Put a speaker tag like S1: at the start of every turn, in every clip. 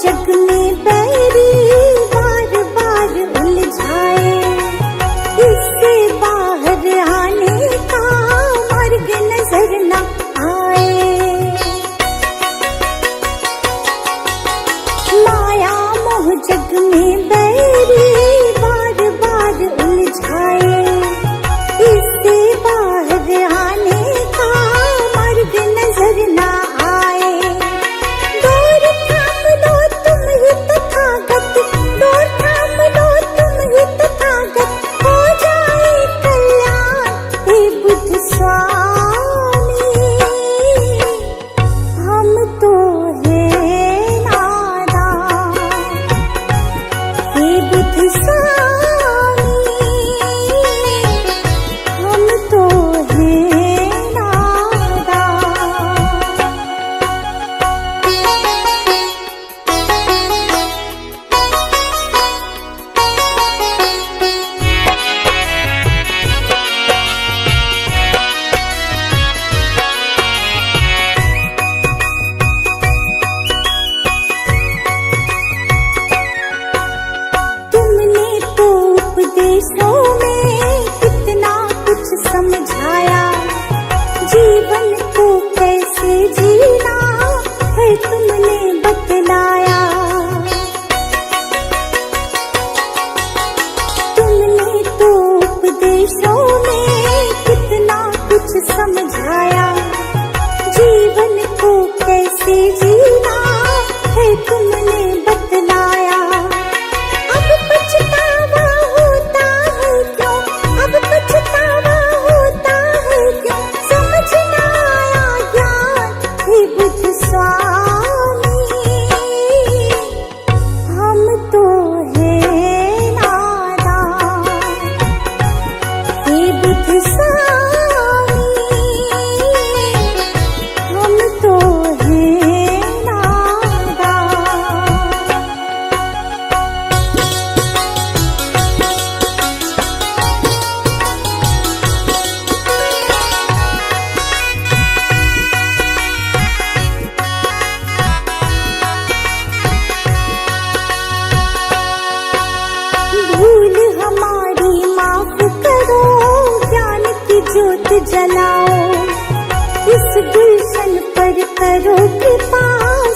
S1: जग में बैरी बार बार उलझाए, इससे बाहर आने का मार्ग नजर न आए। माया मोह जग में बैरी बार बार उलझाए, इससे बाहर आने का मार्ग नजर न आए। उपदेशों में कितना कुछ समझाया, जीवन को कैसे जीना है तुमने बतलाया। तुमने तो उपदेशों में कितना कुछ समझाया, जीवन को कैसे जीना है तुमने बतलाया। अब पछतावा होता है क्यों, अब पछतावा होता है क्यों, समझ न आया ज्ञान हे बुद्ध स्वामी। हम तो है नादान हे बुद्ध स्वामी, हम तो है नादान। भूल हमारी माफ करो, ज्ञान की ज्योत जलाओ, इस गुलशन पर करो कृपा,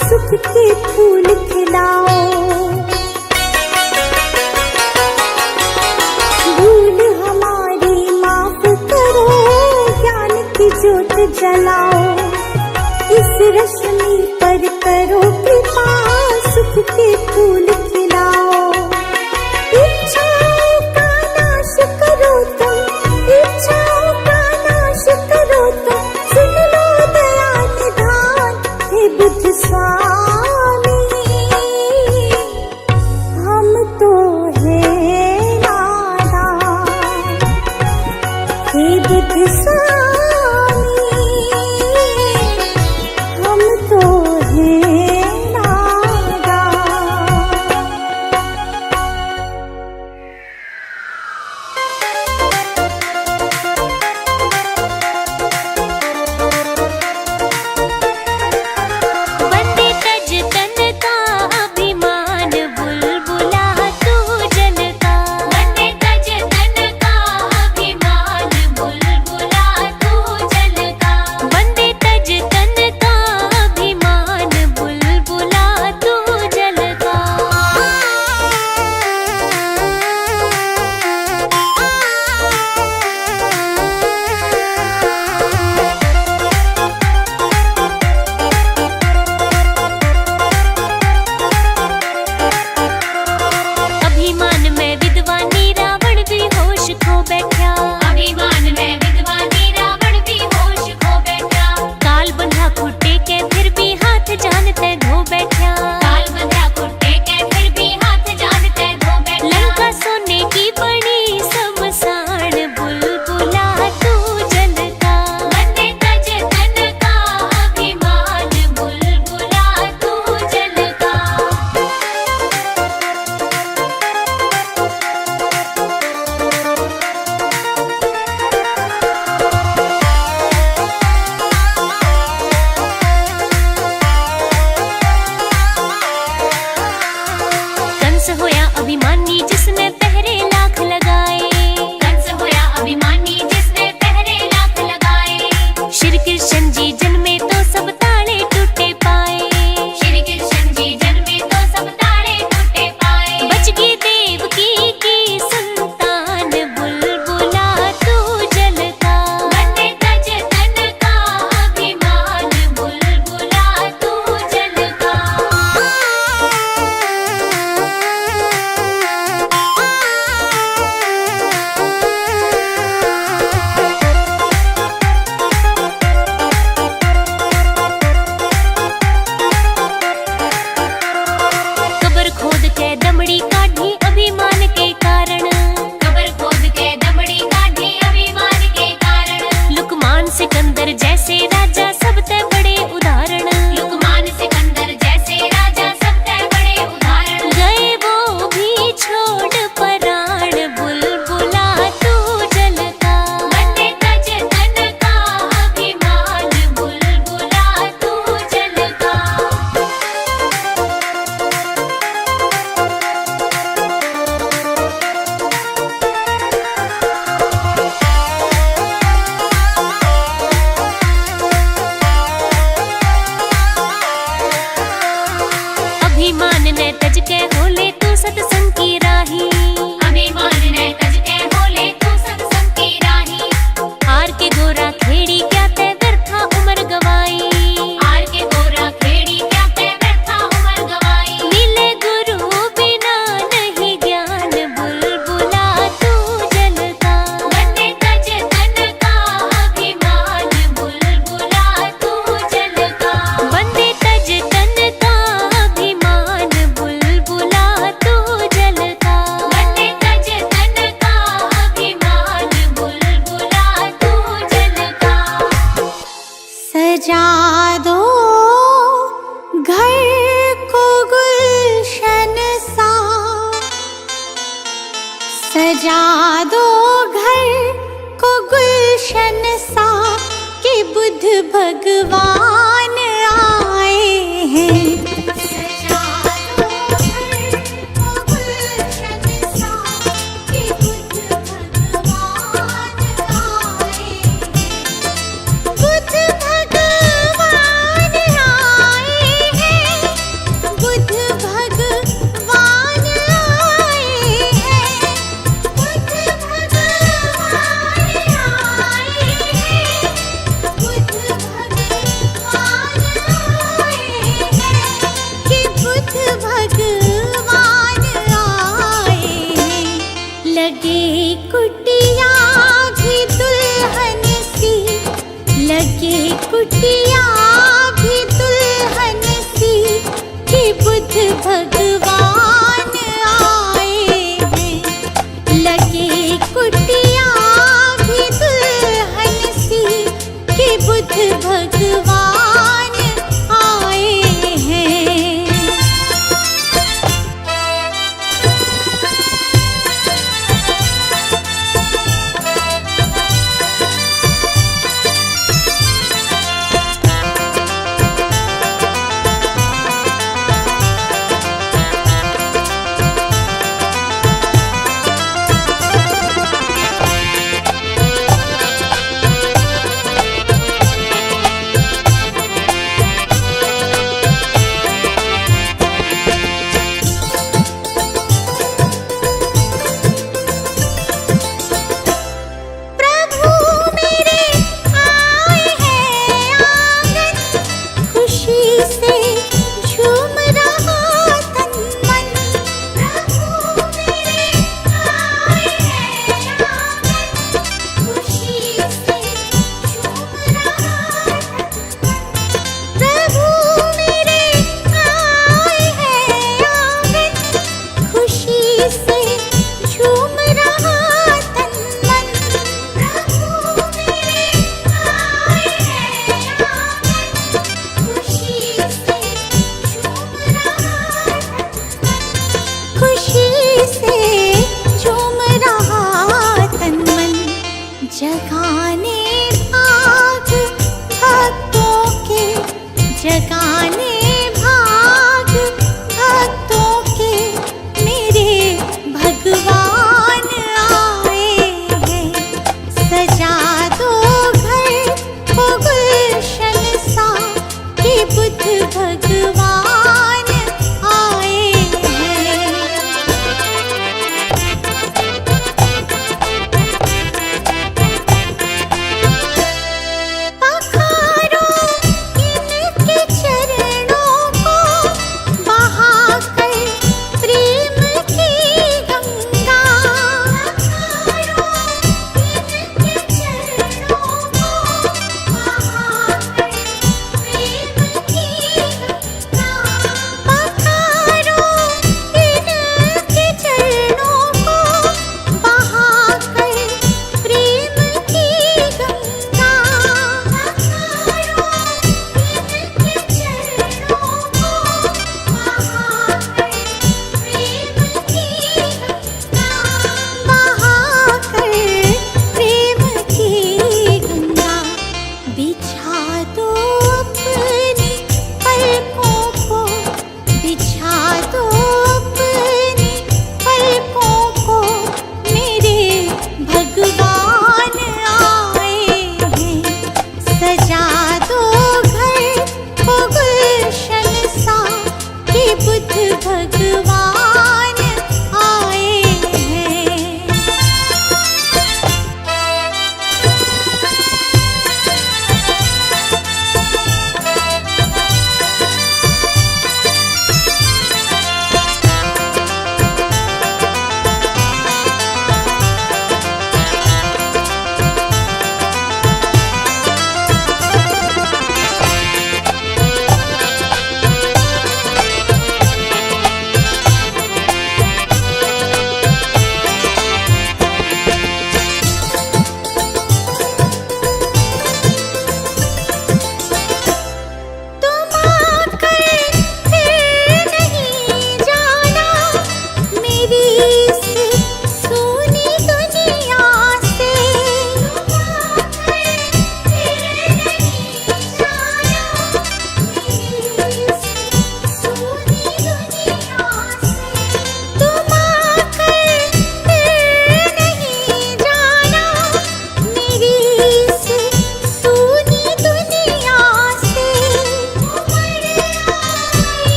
S1: सुख के फूल खिलाओ। भूल हमारी माफ करो, ज्ञान की ज्योत जलाओ, इस रश्मि पर करो कृपा, सुख के फूल खिलाओ। इच्छाओं का नाश करो तुम, इच्छाओं का नाश करो तुम, सुन लो दया निधान हे बुद्ध स्वामी। हम तो है नादान हे बुद्ध स्वामी, हम तो है नादान। सजा दो घर को गुलशन सा कि बुद्ध भगवान आए हैं। सजा दो घर को गुलशन सा कि बुद्ध भगवान आए हैं। बुद्ध भगवान आए हैं। बुद्ध भगवान आए हैं। बुद्ध भगवान आए हैं। बुद्ध भगवान आए हैं कि बुद्ध भगवान आए हैं। लगे कुटिया भी दुल्हन सी, लगे कुटिया भी दुल्हन सी कि बुद्ध भगवान आए हैं। लगे कुटिया भी दुल्हन सी कि बुद्ध भगवान आए हैं।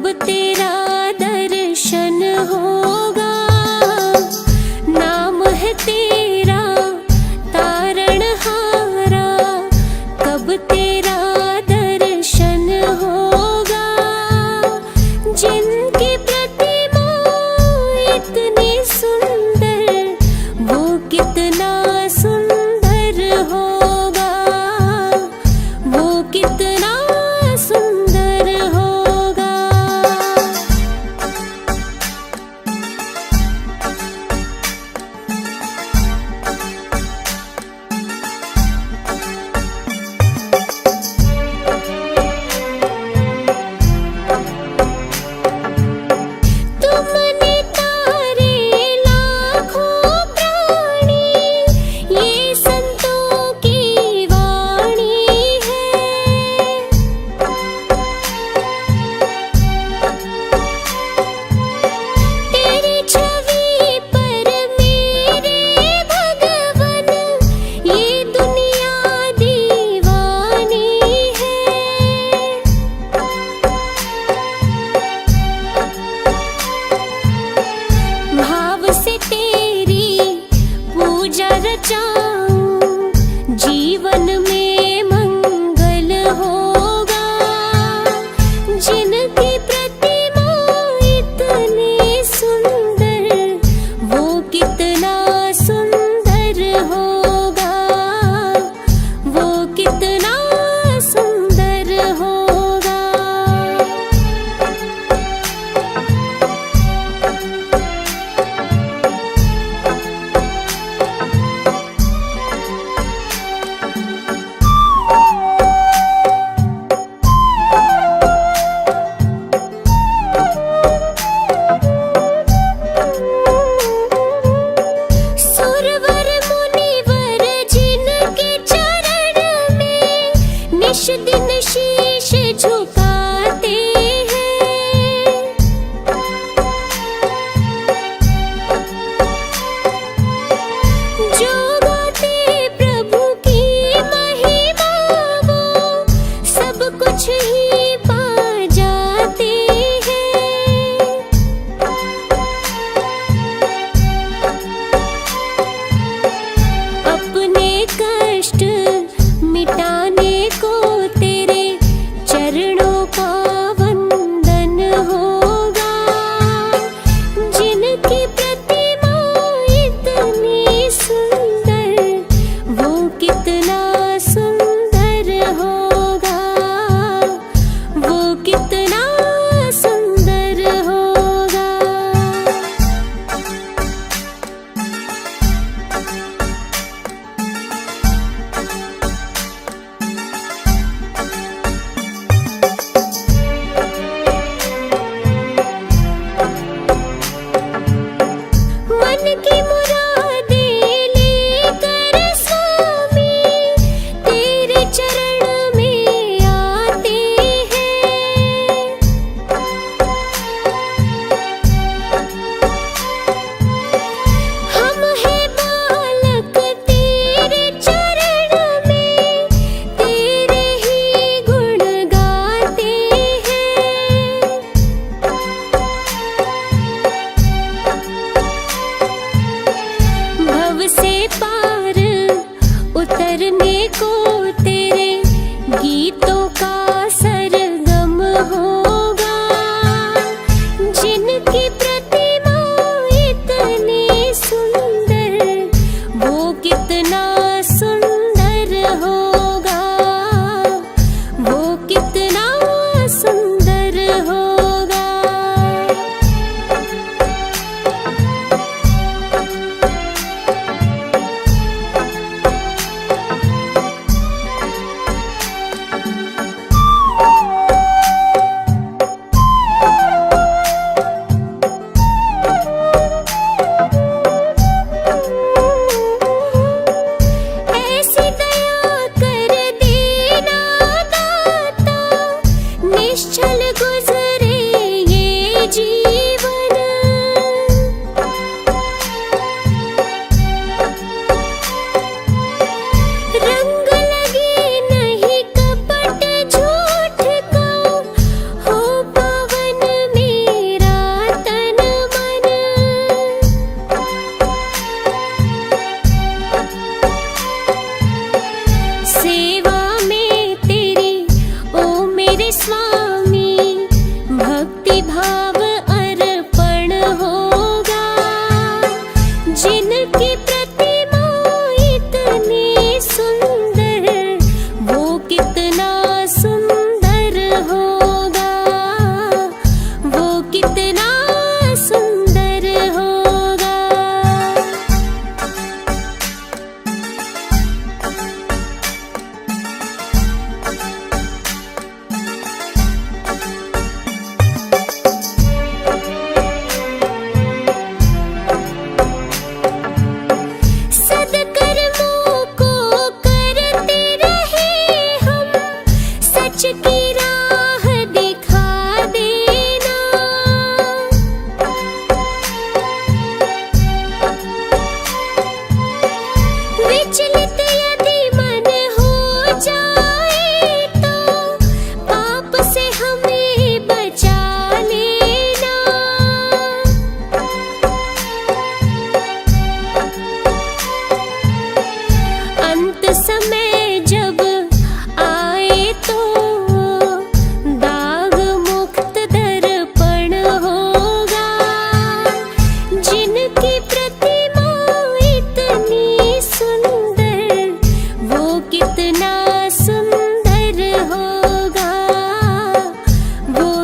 S2: कब तेरा दर्शन होगा, नाम है तेरा तारणहारा, कब तेरा दर्शन होगा। जिनकी प्रतिमा इतनी सुंदर, वो कितना सुंदर होगा, वो कितना सुंदर होगा।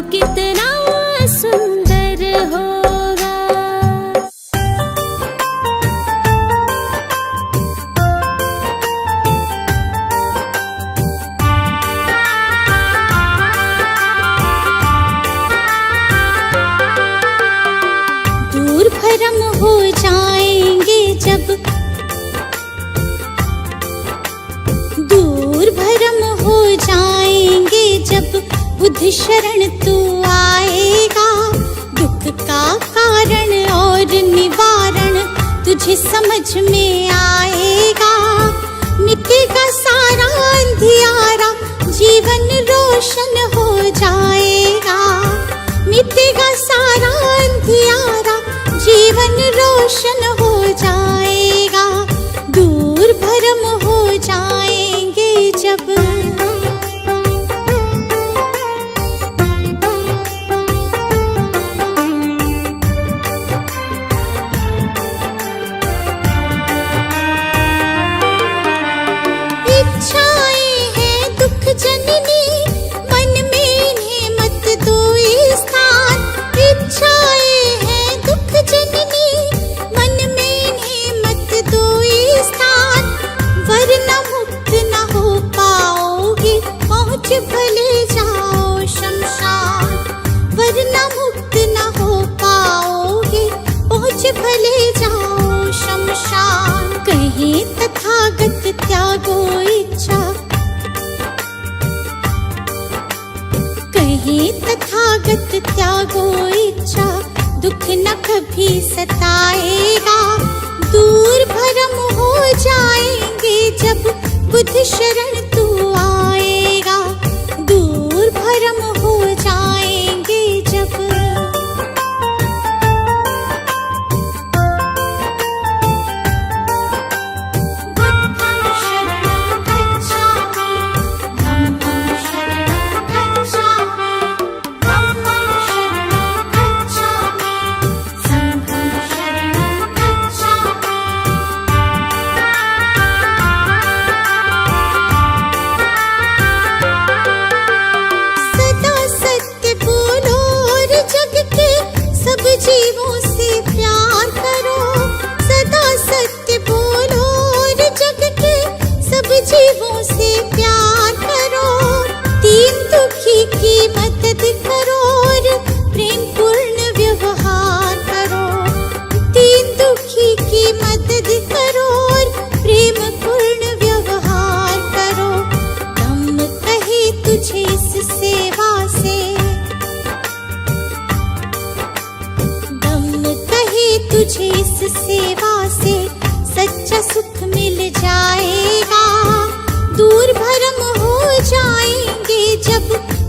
S2: कितना सुंदर होगा।
S1: दूर भरम हो जाएंगे जब, दूर भरम हो जाएंगे जब बुद्ध शरण तू आएगा। दुख का कारण और निवारण तुझे समझ में आएगा। मिटेगा सारा अंधियारा, जीवन रोशन हो जाएगा। मिटेगा सारा अंधियारा, जीवन रोशन हो जाएगा। दूर भरम हो जाएंगे जब। इच्छाएं हैं दुख जननी, मन में इन्हें मत दो स्थान। इच्छाएं हैं दुख जननी, मन में इन्हें मत दो स्थान। वरना मुक्त न हो पाओगे, पहुँच भले जाओ शमशान। वरना मुक्त न हो पाओगे, पहुँच भले जाओ शमशान। कहे तथागत त्यागो इच्छा, कहे तथागत त्यागो इच्छा। दुख न कभी सताएगा। दूर भरम हो जाएंगे जब बुद्ध शरण तू आएगा। दूर भरम हो जाएंगे जब। बुद्धं शरणं गच्छामि, धम्मं शरणं गच्छामि, धम्मं शरणं गच्छामि, संघं शरणं गच्छामि। सदा सत्य बोलो और जग के सब जीवों से प्यार करो। सदा सत्य बोलो और जग के सब जीवों से प्यार करो। दीन दुखी की मदद करो और प्रेम पूर्ण व्यवहार करो। दीन दुखी की मदद करो और प्रेम पूर्ण व्यवहार करो। धम्म कहे तुझे इस सेवा से, धम्म कहे तुझे इस सेवा से सच्चा सुख मिल जाएगा। दूर भरम हो जाएंगे जब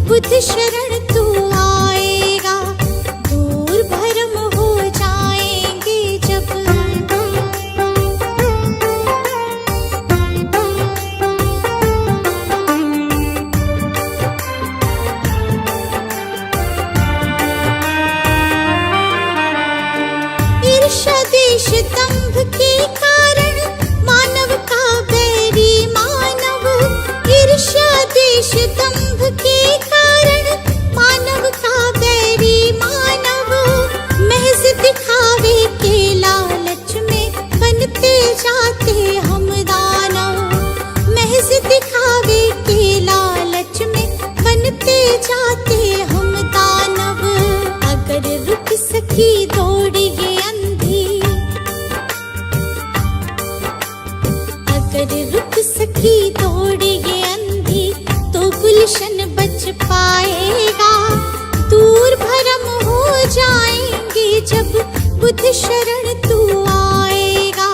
S1: बुद्ध शरण तू आएगा। दूर भरम हो जाएंगे जब। ईर्ष्या देश दंभ के कारण मानव का बैरी मानव। ईर्ष्या देश दंभ के कारण मानव का बैरी मानव। महज दिखावे के लालच में बनते जाते हम दानव। महज दिखावे के लालच में बनते जाते हम दानव। अगर रुक सकी दौड़ ये अंधी, अगर रुक सकी दौड़ ये अंधी, तो गुलशन बच पाएगा। दूर भरम हो जाएंगे जब बुद्ध शरण तू आएगा।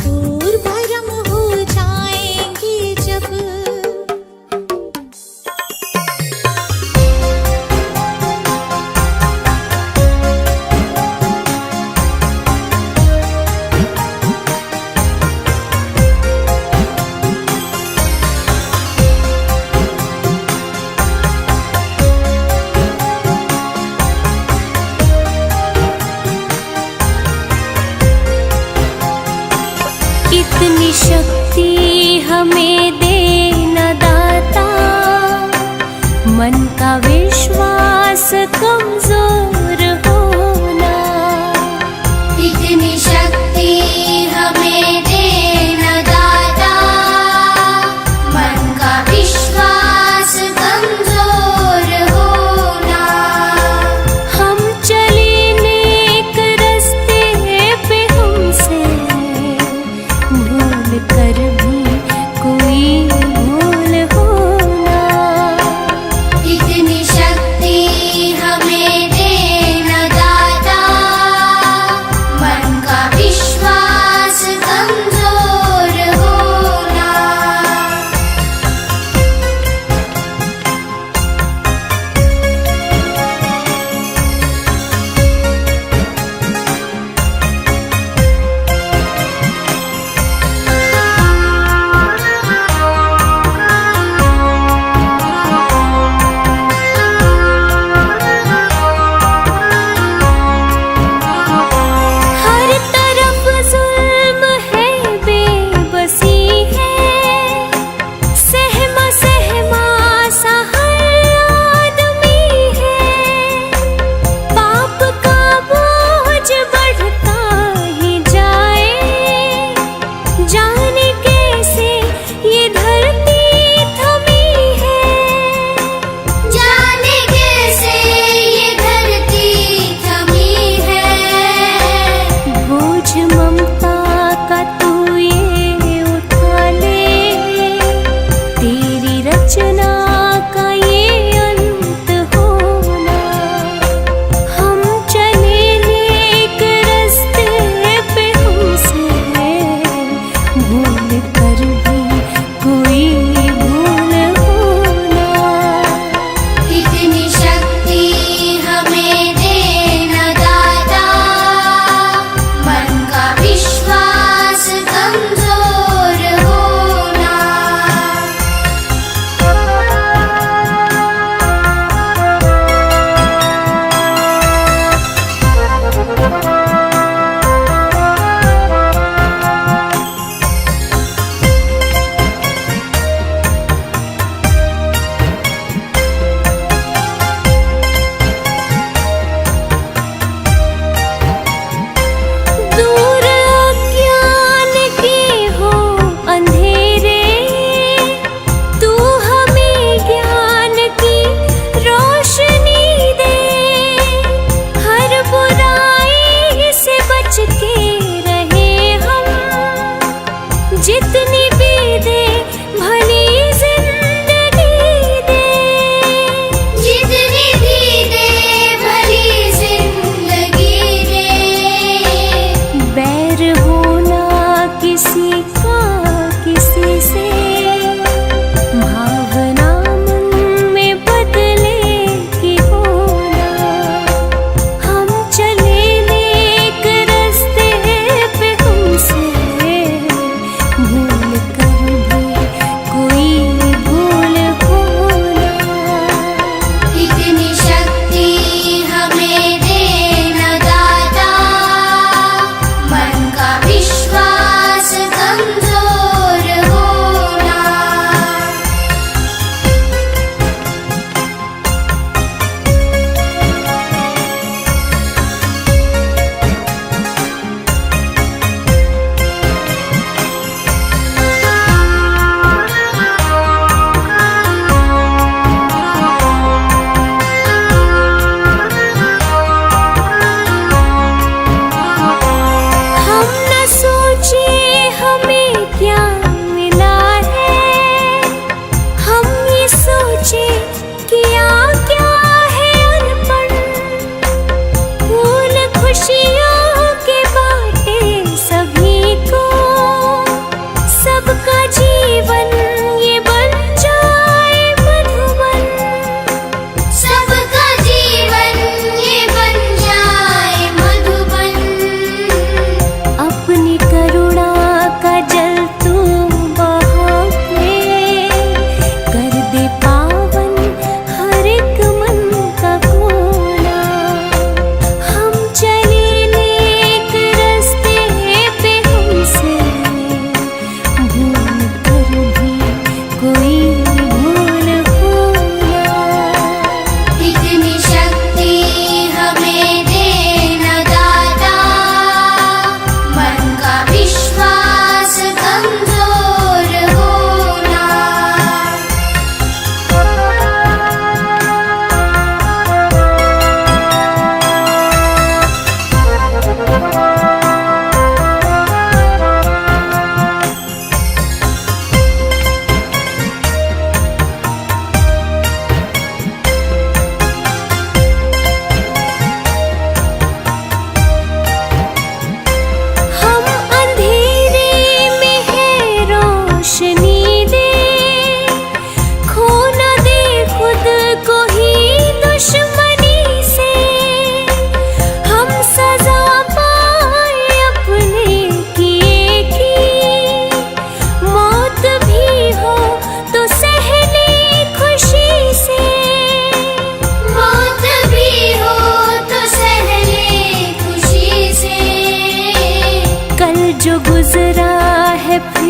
S1: दूर भरम हो जाएंगे जब।
S2: इतनी शक्ति हमें दे न दाता, मन का विश्वास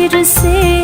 S2: फिर से